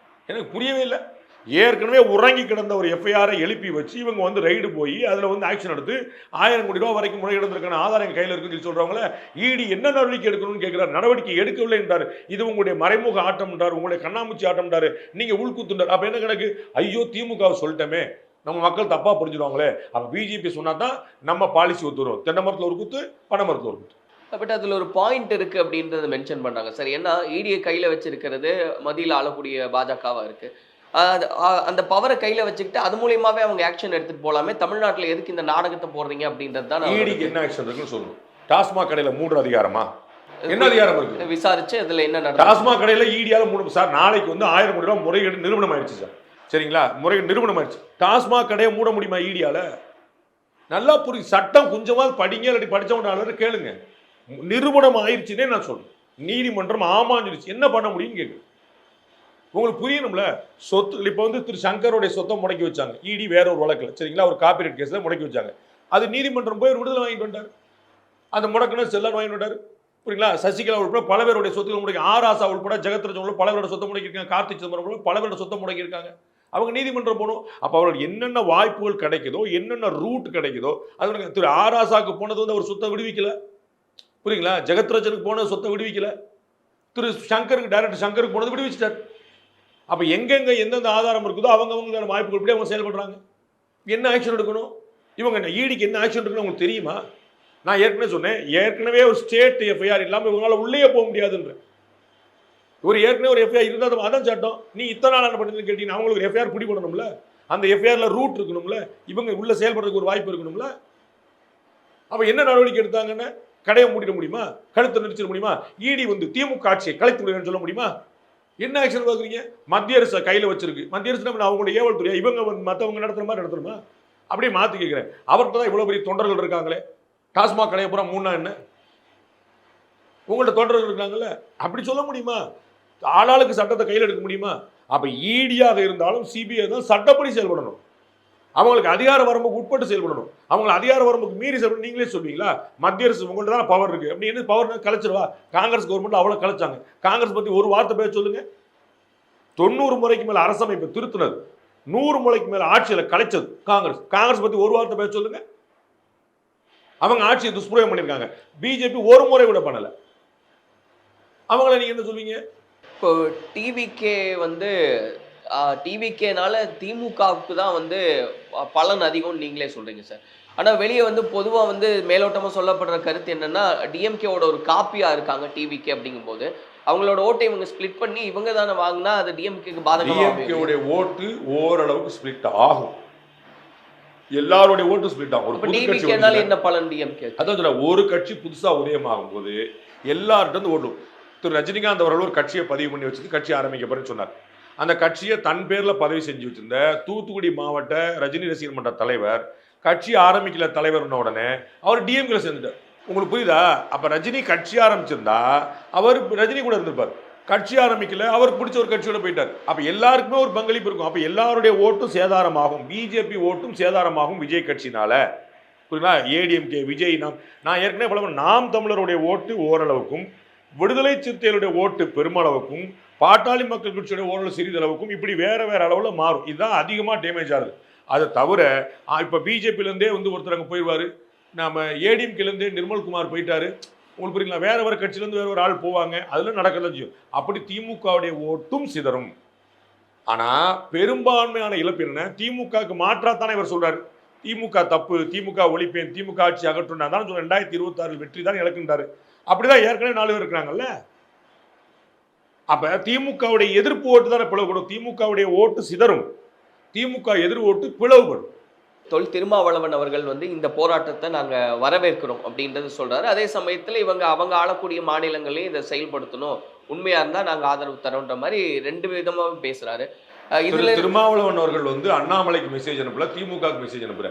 எனக்கு புரியவே இல்லை. ஏற்கனவே உறங்கி கிடந்த ஒரு எஃப்ஐஆரை எழுப்பி வச்சு இவங்க வந்து ரைடு போய் அதில் வந்து ஆக்ஷன் எடுத்து 1000 கோடி ரூபா வரைக்கும் முறையிடுறதுக்கான ஆதாரம் கையில் இருக்குன்னு சொல்றவங்கள இடி என்ன நடவடிக்கை எடுக்கணும்னு கேட்கிறார். நடவடிக்கை எடுக்கவில்லை என்றார். இது உங்களுடைய மறைமுக ஆட்டம் என்றார், உங்களுடைய கண்ணாமூச்சி ஆட்டம் என்றார், நீங்க உள்குத்துண்டார். அப்ப என்ன கணக்கு? ஐயோ திமுக சொல்லிட்டோமே, நம்ம மக்கள் தப்பா புரிஞ்சுடுவாங்களே, அப்ப பிஜேபி சொன்னா தான் நம்ம பாலிசி ஒத்துரும், தென்னை மரத்தில் ஒரு குத்து, பனை மரத்தில் ஒரு குத்து. பட் அதில் ஒரு பாயிண்ட் இருக்கு அப்படின்றத மென்ஷன் பண்றாங்க சார். ஏன்னா இடியை கையில் வச்சிருக்கிறது மத்தியில் ஆளக்கூடிய பாஜகவா இருக்கு. அந்த பவரை கையில வச்சுக்கிட்டு அது மூலியமாவே அவங்க ஆக்ஷன் எடுத்துட்டு போலாமே. தமிழ்நாட்டில் எதுக்கு இந்த நாடகத்தை போடுறீங்க அப்படின்றது தான். ஈடிக்கு என்ன ஆக்ஷன் இருக்குன்னு சொல்லணும். டாஸ்மாக் கடையில 3 அதிகாரமா? என்ன அதிகாரம் இருக்கு? விசாரிச்சு அதுல என்ன நடக்கும்? டாஸ்மாக் கடையில ஈடியால 3 சார், நாளைக்கு வந்து 1000 கோடி ரூபாய் முறைகேடு நிரூபணம் ஆயிடுச்சு சார். சரிங்களா? முறைகேடு நிரூபணம் ஆயிடுச்சு. டாஸ்மாக் கடையை மூட முடியுமா ஈடியால? நல்லா புரியுது. சட்டம் கொஞ்சமாவது படிங்க, இல்லாட்டி படிச்சவங்க கேளுங்க. நிரூபணம் ஆயிடுச்சுன்னே நான் சொல்றேன். நீதிமன்றம் ஆமாஞ்சிருச்சு, என்ன பண்ண முடியும்னு கேட்குறேன். உங்களுக்கு புரியணும்ல. சொத்து இப்போ வந்து திரு சங்கருடைய சொத்தை முடக்கி வச்சாங்க இடி வேற ஒரு வழக்கில். சரிங்களா? ஒரு காப்பிரைட் கேஸில் முடக்கி வச்சாங்க. அது நீதிமன்றம் போய் விடுதலை வாங்கிட்டு வந்தார். அந்த முடக்குனர் செல்லான் வாங்கிட்டு வந்தார். புரியுங்களா? சசிகலா உட்பட பல பேருடைய சொத்துக்கள் முடக்கி, ஆராசா உட்பட ஜெகத்ரட்சன் உள்ள பல பேரோட சொத்தை முடக்கியிருக்காங்க, கார்த்திக் சிதம்பரம் பல பேரோட சொத்தை முடக்கியிருக்காங்க. அவங்க நீதிமன்றம் போகணும். அப்போ அவர்கள் என்னென்ன வாய்ப்புகள் கிடைக்குதோ, என்னென்ன ரூட் கிடைக்குதோ, அது திரு ஆராசாவுக்கு போனது வந்து அவர் சொத்தை விடுவிக்கல. புரியுங்களா? ஜெகத்ரட்சனுக்கு போனது சொத்தை விடுவிக்கல. திரு சங்கருக்கு, டைரக்டர் சங்கருக்கு போனது விடுவிச்சிட்டார். அப்போ எங்கெங்க எந்தெந்த ஆதாரம் இருக்குதோ அவங்கவுங்களுக்கான வாய்ப்புகள் எப்படி அவங்க செயல்படுறாங்க. என்ன ஆக்ஷன் எடுக்கணும்? இவங்க ஈடிக்கு என்ன ஆக்ஷன் எடுக்கணும் உங்களுக்கு தெரியுமா? நான் ஏற்கனவே சொன்னேன், ஏற்கனவே ஒரு ஸ்டேட் எஃப்ஐஆர் இல்லாமல் இவங்களால உள்ளே போக முடியாதுன்ற ஏற்கனவே ஒரு எஃப்ஐஆர் இருந்தால் அதான் சட்டம். நீ இத்தனை நாள் என்ன பண்ணுறதுன்னு கேட்டீங்கன்னா அவங்களுக்கு ஒரு எஃப்ஐஆர் பிடி பண்ணணும்ல, அந்த எஃப்ஐஆர்ல ரூட் இருக்கணும்ல, இவங்க உள்ள செயல்படுறதுக்கு ஒரு வாய்ப்பு இருக்கணும்ல. அப்போ என்ன நடவடிக்கை எடுத்தாங்கன்னு கடையை மூடிட முடியுமா? கழுத்தை நிறுத்திட முடியுமா? இடி வந்து திமுக ஆட்சியை கலைத்து விடுவேன்னு சொல்ல முடியுமா? என்ன ஆக்ஷன் பார்க்குறீங்க? மத்திய அரசு கையில் வச்சிருக்கு. மத்திய அரசு அவங்களுடைய ஏவல் துறையா இவங்க மற்றவங்க நடத்துற மாதிரி நடத்தணுமா? அப்படியே மாற்றி கேட்குறேன். அவர்கிட்ட தான் இவ்வளோ பெரிய தொண்டர்கள் இருக்காங்களே. டாஸ்மாக் கடையை பூரா மூணா என்ன? உங்கள்கிட்ட தொண்டர்கள் இருக்காங்கல்ல, அப்படி சொல்ல முடியுமா? ஆளாளுக்கு சட்டத்தை கையில் எடுக்க முடியுமா? அப்போ ஈடியாக இருந்தாலும் சிபிஐ தான் சட்டப்படி செயல்படணும். அவங்களுக்கு அதிகார வரம்புக்கு உட்பட்டு செயல்படணும். அவங்களை அதிகார வரம்புக்கு மீறி செயல்பட நீங்களே சொல்வீங்களா? மத்திய அரசு உங்கள்ட்ட தான் பவர் இருக்கு அப்படி என்ன பவர் கலைச்சிருவா? காங்கிரஸ் கவர்மெண்ட் அவ்வளோ கலைச்சாங்க. காங்கிரஸ் பத்தி ஒரு வார்த்தை பேச சொல்லுங்க. 90 முறைக்கு மேல அரசமைப்பை திருத்தினது, 100 முறைக்கு மேல ஆட்சியில கலைச்சது காங்கிரஸ். காங்கிரஸ் பத்தி ஒரு வார்த்தை பேச சொல்லுங்க. அவங்க ஆட்சியை துஷ்பிரயோகம் பண்ணியிருக்காங்க. பிஜேபி ஒரு முறை கூட பண்ணல. அவங்கள நீங்க என்ன சொல்வீங்க? இப்போ டிவிகே வந்து டிவிகேனால திமுகவுக்கு தான் வந்து பலன் அதிகம்னு நீங்களே சொல்றீங்க சார். ஆனா வெளிய வந்து பொதுவா வந்து மேலோட்டமா சொல்லப்படுற கருத்து என்னன்னா, டிஎம்கேவோட ஒரு காப்பியா இருக்காங்க டிவிகே அப்படிங்கும்போது, அவங்களோட ஓட்ட இவங்க ஸ்ப்ளிட் பண்ணி இவங்க தான வாங்குனா அது டிஎம்கேக்கு பாதகமா அமையும். டிஎம்கேவுடைய ஓட்டு ஓரளவுக்கு ஸ்பிளிட் ஆகும். எல்லாருடைய ஓட்டு ஸ்பிளிட் ஆகும். ஒரு அப்ப புது கட்சி டிவிகேனால என்ன பலன் டிஎம்கே? அதான் சொல்றேன், ஒரு கட்சி புதுசா உதயமாகும் போது எல்லார்ட்ட இருந்து ஓடும். திரு ரஜினிகாந்த் அவர்கள் ஒரு கட்சியை பதிவு பண்ணி வச்சுட்டு கட்சி ஆரம்பிக்கப்படுன்னு சொன்னார். அந்த கட்சியை தன் பேர்ல பதவி செஞ்சு வச்சிருந்த தூத்துக்குடி மாவட்ட ரஜினி ரசிகர் மன்ற தலைவர் கட்சி ஆரம்பிக்கல தலைவர்ன உடனே அவர் டிஎம்கேல சேர்ந்துட்டார். உங்களுக்கு புரியுதா? அப்ப ரஜினி கட்சி ஆரம்பிச்சிருந்தா அவர் ரஜினி கூட இருந்திருப்பார். கட்சி ஆரம்பிக்கல, அவருக்கு பிடிச்ச ஒரு கட்சியோட போயிட்டார். அப்ப எல்லாருக்குமே ஒரு பங்களிப்பு இருக்கும். அப்ப எல்லாருடைய ஓட்டும் சேதாரமாகும். பிஜேபி ஓட்டும் சேதாரமாகும் விஜய் கட்சினால. புரியுதா? ஏடிஎம்கே விஜய் நான் ஏற்கனவே பல நாம் தமிழருடைய ஓட்டு ஓரளவுக்கும், விடுதலை சிறுத்தைகளுடைய ஓட்டு பெருமளவுக்கும், பாட்டாளி மக்கள் கட்சியுடைய ஓரளவு சிறிதளவுக்கும் இப்படி வேற வேற அளவுல மாறும். இதுதான் அதிகமா டேமேஜ் ஆகுது. அதை தவிர இப்ப பிஜேபியிலேருந்தே வந்து ஒருத்தர் அங்கே போயிடுவாரு, நம்ம ஏடிஎம்கேலேருந்தே நிர்மல்குமார் போயிட்டாரு. உங்களுக்கு புரியுங்களா? வேற வேற கட்சியிலேருந்து வேற ஒரு ஆள் போவாங்க, அதில் நடக்கிறத செய்யும். அப்படி திமுகவுடைய ஓட்டும் சிதறும். ஆனா பெரும்பான்மையான இழப்பு என்ன? திமுகவுக்கு மாற்றாத்தானே இவர் சொல்றாரு. திமுக தப்பு, திமுக ஒழிப்பேன், திமுக ஆட்சி அகற்றும். தான் 2026 வெற்றி தான் இழக்கின்றாரு. அப்படிதான் ஏற்கனவே 4 பேர் இருக்கிறாங்கல்ல. அப்ப திமுகவுடைய எதிர்ப்பு ஓட்டு தானே பிளவுபடும். திமுகவுடைய ஓட்டு சிதறும், திமுக எதிர் ஓட்டு பிளவுபடும். தொல் திருமாவளவன் அவர்கள் வந்து இந்த போராட்டத்தை நாங்க வரவேற்கிறோம் அப்படின்றது சொல்றாரு. அதே சமயத்துல அவங்க ஆளக்கூடிய மாநிலங்களையும் இதை செயல்படுத்தணும், உண்மையா இருந்தா நாங்க ஆதரவு தரோன்ற மாதிரி 2 விதமாவே பேசுறாரு. இதுல திருமாவளவன் அவர்கள் வந்து அண்ணாமலைக்கு மெசேஜ் அனுப்பல, திமுகவுக்கு மெசேஜ் அனுப்புற.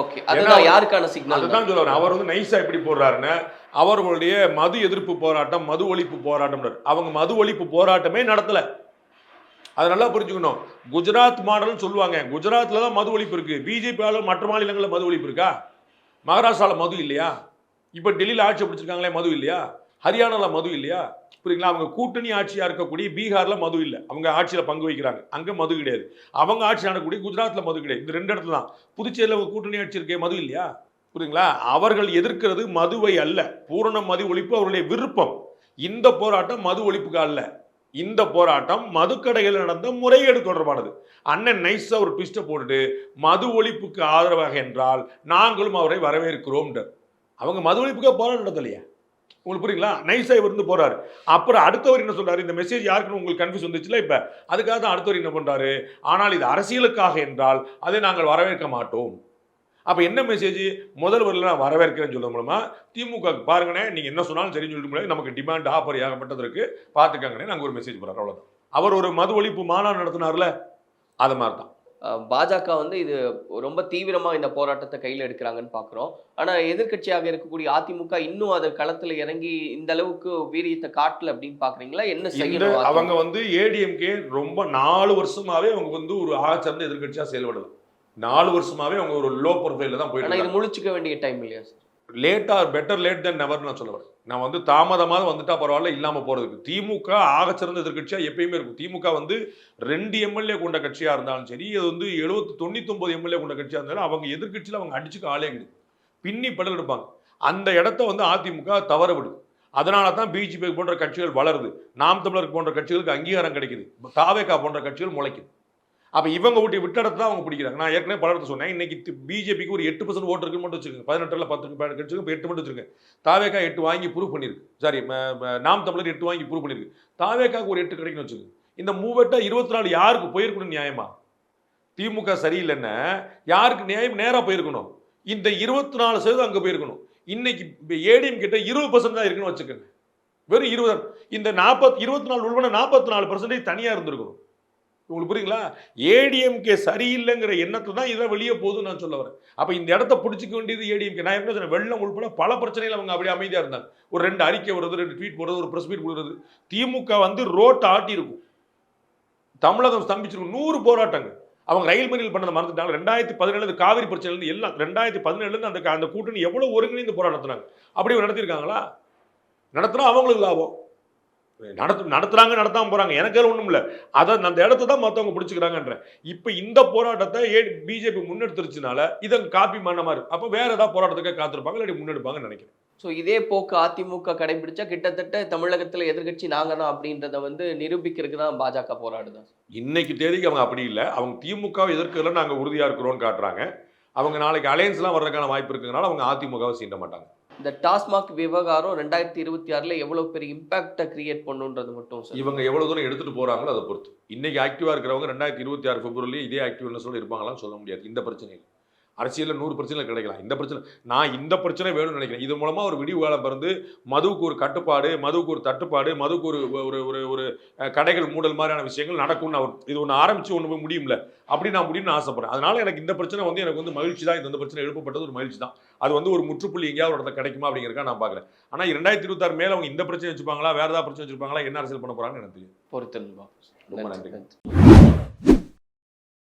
ஓகே, அதுதான் யாருக்கான சிக்னல்? அதுதான் சொல்லுவார். அவர் வந்து நைஸா எப்படி போடுறாருன்னு, அவர்களுடைய மது எதிர்ப்பு போராட்டம், மது ஒழிப்பு போராட்டம், அவங்க மது ஒழிப்பு போராட்டமே நடத்தல. அதை நல்லா புரிஞ்சுக்கணும். குஜராத் மாடல்னு சொல்லுவாங்க. குஜராத்ல தான் மது ஒழிப்பு இருக்கு. பிஜேபியால மற்ற மாநிலங்களில் மது ஒழிப்பு இருக்கா? மகாராஷ்டிரால மது இல்லையா? இப்ப டெல்லியில ஆட்சி பிடிச்சிருக்காங்களே, மது இல்லையா? ஹரியானால மது இல்லையா? புரியுங்களா? அவங்க கூட்டணி ஆட்சியா இருக்கக்கூடிய பீகார்ல மது இல்லை, அவங்க ஆட்சியில பங்கு வைக்கிறாங்க, அங்க மது கிடையாது. அவங்க ஆட்சி நடக்கக்கூடிய குஜராத்ல மது கிடையாது. இந்த 2 இடத்துல தான். புதுச்சேரியில கூட்டணி ஆட்சி இருக்கே, மது இல்லையா? புரியுங்களா? அவர்கள் எதிர்க்கிறது மதுவை அல்ல, பூரண மது ஒழிப்பு அவர்களுடைய விருப்பம். இந்த போராட்டம் மது ஒழிப்புக்கு அல்ல. இந்த போராட்டம் மதுக்கடைகள் நடந்த முறைகேடு தொடர்பானது. அண்ணன் நைஸா ஒரு ட்விஸ்ட போட்டுட்டு மது ஒழிப்புக்கு ஆதரவாக என்றால் நாங்களும் அவரை வரவேற்கிறோம். அவங்க மது ஒழிப்புக்கு போராட்டம் நடத்தலையா? உங்களுக்கு புரியுங்களா? நைஸா இவர் இருந்து போறாரு. அப்புறம் அடுத்தவர் என்ன சொல்றாரு? இந்த மெசேஜ் யாருக்குன்னு உங்களுக்கு கன்ஃபியூஸ் வந்துச்சுல இப்ப. அதுக்காக தான் அடுத்தவர் என்ன பண்றாரு? ஆனால் இது அரசியலுக்காக என்றால் அதை நாங்கள் வரவேற்க மாட்டோம். அப்ப என்ன மெசேஜ்? முதல்வரில் நான் வரவேற்கிறேன்னு சொல்றது மூலமா திமுக பாருங்கண்ணே, நீங்க என்ன சொன்னாலும் சரின்னு சொல்லிட்டு முடியாது, நமக்கு டிமாண்ட் ஆஃபர் ஏகப்பட்டது இருக்கு, பாத்துக்காங்கண்ணே, நாங்க ஒரு மெசேஜ் போடுறோம். அவ்வளவுதான். அவர் ஒரு மது ஒழிப்பு மாநாடு நடத்தினார்ல, அது மாதிரி தான். பாஜக வந்து இது ரொம்ப தீவிரமா இந்த போராட்டத்தை கையில் எடுக்கிறாங்கன்னு பார்க்குறோம். ஆனா எதிர்க்கட்சியாக இருக்கக்கூடிய அதிமுக இன்னும் அது களத்துல இறங்கி இந்த அளவுக்கு வீரியத்தை காட்டல அப்படின்னு பாக்குறீங்களா? என்ன செய்யணும்? அவங்க வந்து ஏடிஎம்கே ரொம்ப 4 வருஷமாவே அவங்க வந்து ஒரு ஆகச்சிறந்த எதிர்க்கட்சியா செயல்படல. 4 வருஷமாவே அவங்க ஒரு லோ ப்ரொஃபைல்ல தான் போயிட்டு. இது முழிச்சுக்க வேண்டிய டைம் இல்லையா சார்? லேட்டா பெட்டர் லேட் தென் நெவர் நான் சொல்ல வரேன். நான் வந்து தாமதமாக வந்துட்டா பரவாயில்ல, இல்லாம போறதுக்கு. திமுக ஆகச்சிறந்த எதிர்க்கட்சியா எப்பயுமே இருக்கும். திமுக வந்து 2 எம்எல்ஏ கொண்ட கட்சியா இருந்தாலும் சரி, அது வந்து 99 எம்எல்ஏ கொண்ட கட்சியா இருந்தாலும் அவங்க எதிர்க்கட்சியில அவங்க அடிச்சுக்க ஆளே கிடையாது, பின்னி படல் எடுப்பாங்க. அந்த இடத்த வந்து அதிமுக தவற விடுது. அதனால தான் பிஜேபி போன்ற கட்சிகள் வளருது, நாம் தமிழர் போன்ற கட்சிகளுக்கு அங்கீகாரம் கிடைக்குது, தாவேகா போன்ற கட்சிகள் முளைக்குது. அப்ப இவங்க விட்ட இடத்துல அவங்க பிடிக்கிறாங்க. நான் ஏற்கனவே பல இடத்துல சொன்னேன், இன்னைக்கு பிஜேபிக்கு ஒரு 8% ஓட்டு இருக்குன்னு மட்டும் வச்சிருக்கேன். 18ல 10 கட்சிக்கு 8 மட்டும் வச்சிருக்கேன். தாவேகா 8 வாங்கி ப்ரூவ் பண்ணிருக்கு. சாரி, நாம் தமிழர் 8 வாங்கி ப்ரூவ் பண்ணிருக்கு. தாவேகாக்கு ஒரு 8 கிடைக்குன்னு வச்சுக்கோங்க. இந்த மூவெட்டா 24 யாருக்கு போயிருக்கணும் நியாயமா? திமுக சரியில்லைன்னா யாருக்கு நியாயம் நேரா போயிருக்கணும்? இந்த 24% அங்க போயிருக்கணும். இன்னைக்கு ஏடிஎம் கிட்ட 20% தான் இருக்குன்னு வச்சுக்கோங்க. வெறும் 20. இந்த 24 உள்பட 44% தனியா இருந்திருக்கணும். உங்களுக்கு புரியுங்களா? ஏடிஎம்கே சரியில்லைங்கிற எண்ணத்துல தான் இதை வெளியே போகுதுன்னு நான் சொல்ல வரேன். அப்ப இந்த இடத்த பிடிச்சிக்க வேண்டியது ஏடிஎம்கே. நான் எப்படி சொன்னேன், வெள்ளம் உள்பட பல பிரச்சனைகள் அவங்க அப்படியே அமைதியா இருந்தாங்க. ஒரு 2 அறிக்கை வருது, 2 ட்வீட் போடுறது, ஒரு பிரஸ் மீட் கொடுக்குறது. திமுக வந்து ரோட்டை ஆட்டி இருக்கும், தமிழகம் ஸ்தம்பிச்சிருக்கும். 100 போராட்டங்கள். அவங்க ரயில் மறியல் பண்ணதை மறந்துட்டாங்க. 2017 காவிரி பிரச்சனை எல்லாம் 2017 அந்த கூட்டணி எவ்வளவு ஒருங்கிணைந்து போராட்டத்தினாங்க. அப்படி நடத்திருக்காங்களா? நடத்தினா அவங்களுக்கு லாபம். நடத்துறாங்க, நடத்தாம போறாங்க, எனக்கு ஒண்ணும் இல்ல. அதை அந்த இடத்த தான் மத்தவங்க பிடிச்சுக்கிறாங்கன்ற. இப்ப இந்த போராட்டத்தை பிஜேபி முன்னெடுத்துருச்சுனால இதை காப்பி பண்ண மாதிரி. அப்ப வேற ஏதாவது போராட்டத்துக்கு காத்திருப்பாங்க, இல்லாட்டி முன்னெடுப்பாங்கன்னு நினைக்கிறேன். ஸோ இதே போக்கு அதிமுக கடைபிடிச்சா கிட்டத்தட்ட தமிழகத்துல எதிர்க்கட்சி நாங்க தான் அப்படின்றத வந்து நிரூபிக்கிறதுக்கு தான் பாஜக போராடுதான். இன்னைக்கு தேதிக்கு அவங்க அப்படி இல்லை. அவங்க திமுகவை எதிர்க்கிறதுல நாங்கள் உறுதியாக இருக்கிறோம்னு காட்டுறாங்க. அவங்க நாளைக்கு அலையன்ஸ்லாம் வர்றதுக்கான வாய்ப்பு இருக்குங்கனால அவங்க அதிமுகவை சீண்ட மாட்டாங்க. இந்த டாஸ்மாக் விவகாரம் 2026 எவ்வளவு பெரிய இம்பாக்டை கிரியேட் பண்ணுன்றது மட்டும் சார். இவங்க எவ்வளவு தூரம் எடுத்துட்டு போறாங்களோ அதை பொறுத்து. இன்னைக்கு ஆக்டிவா இருக்கிறவங்க 2026 பிப்ரவரிலேயே இதே ஆக்டிவ்னஸோட இருப்பாங்களான்னு சொல்ல முடியாது. இந்த பிரச்சனையில் அரசியலில் 100 பிரச்சனை கிடைக்கலாம். இந்த பிரச்சனை நான் இந்த பிரச்சனை வேணும்னு நினைக்கிறேன். இது மூலமா ஒரு விடிவு காலம் பிறந்து மதுவுக்கு ஒரு கட்டுப்பாடு, மதுவுக்கு ஒரு தட்டுப்பாடு, மதுவுக்கு ஒரு ஒரு ஒரு ஒரு கடைகள் மூடல் மாதிரியான விஷயங்கள் நடக்கும்னு இது ஒன்று ஆரம்பிச்சு ஒன்று போய் முடியும்ல, அப்படி நான் முடியும்னு ஆசைப்படுறேன். அதனால எனக்கு இந்த பிரச்சனை வந்து எனக்கு வந்து மகிழ்ச்சி தான். இந்த பிரச்சனை எழுப்பப்பட்டது ஒரு மகிழ்ச்சி தான். அது வந்து ஒரு முற்றுப்புள்ளி எங்கேயாவது ஒரு இடத்துல கிடைக்குமா அப்படிங்கிறக்கா நான் பார்க்குறேன். ஆனால் 2026 மேலே அவங்க இந்த பிரச்சனை வச்சுப்பாங்களா, வேற ஏதாவது பிரச்சனை வச்சுருப்பாங்களா, என்ன அரசியல் பண்ண போறாங்கன்னு எனக்கு தெரியும். பொறுத்திருந்து பார்ப்போம். ரொம்ப நன்றி.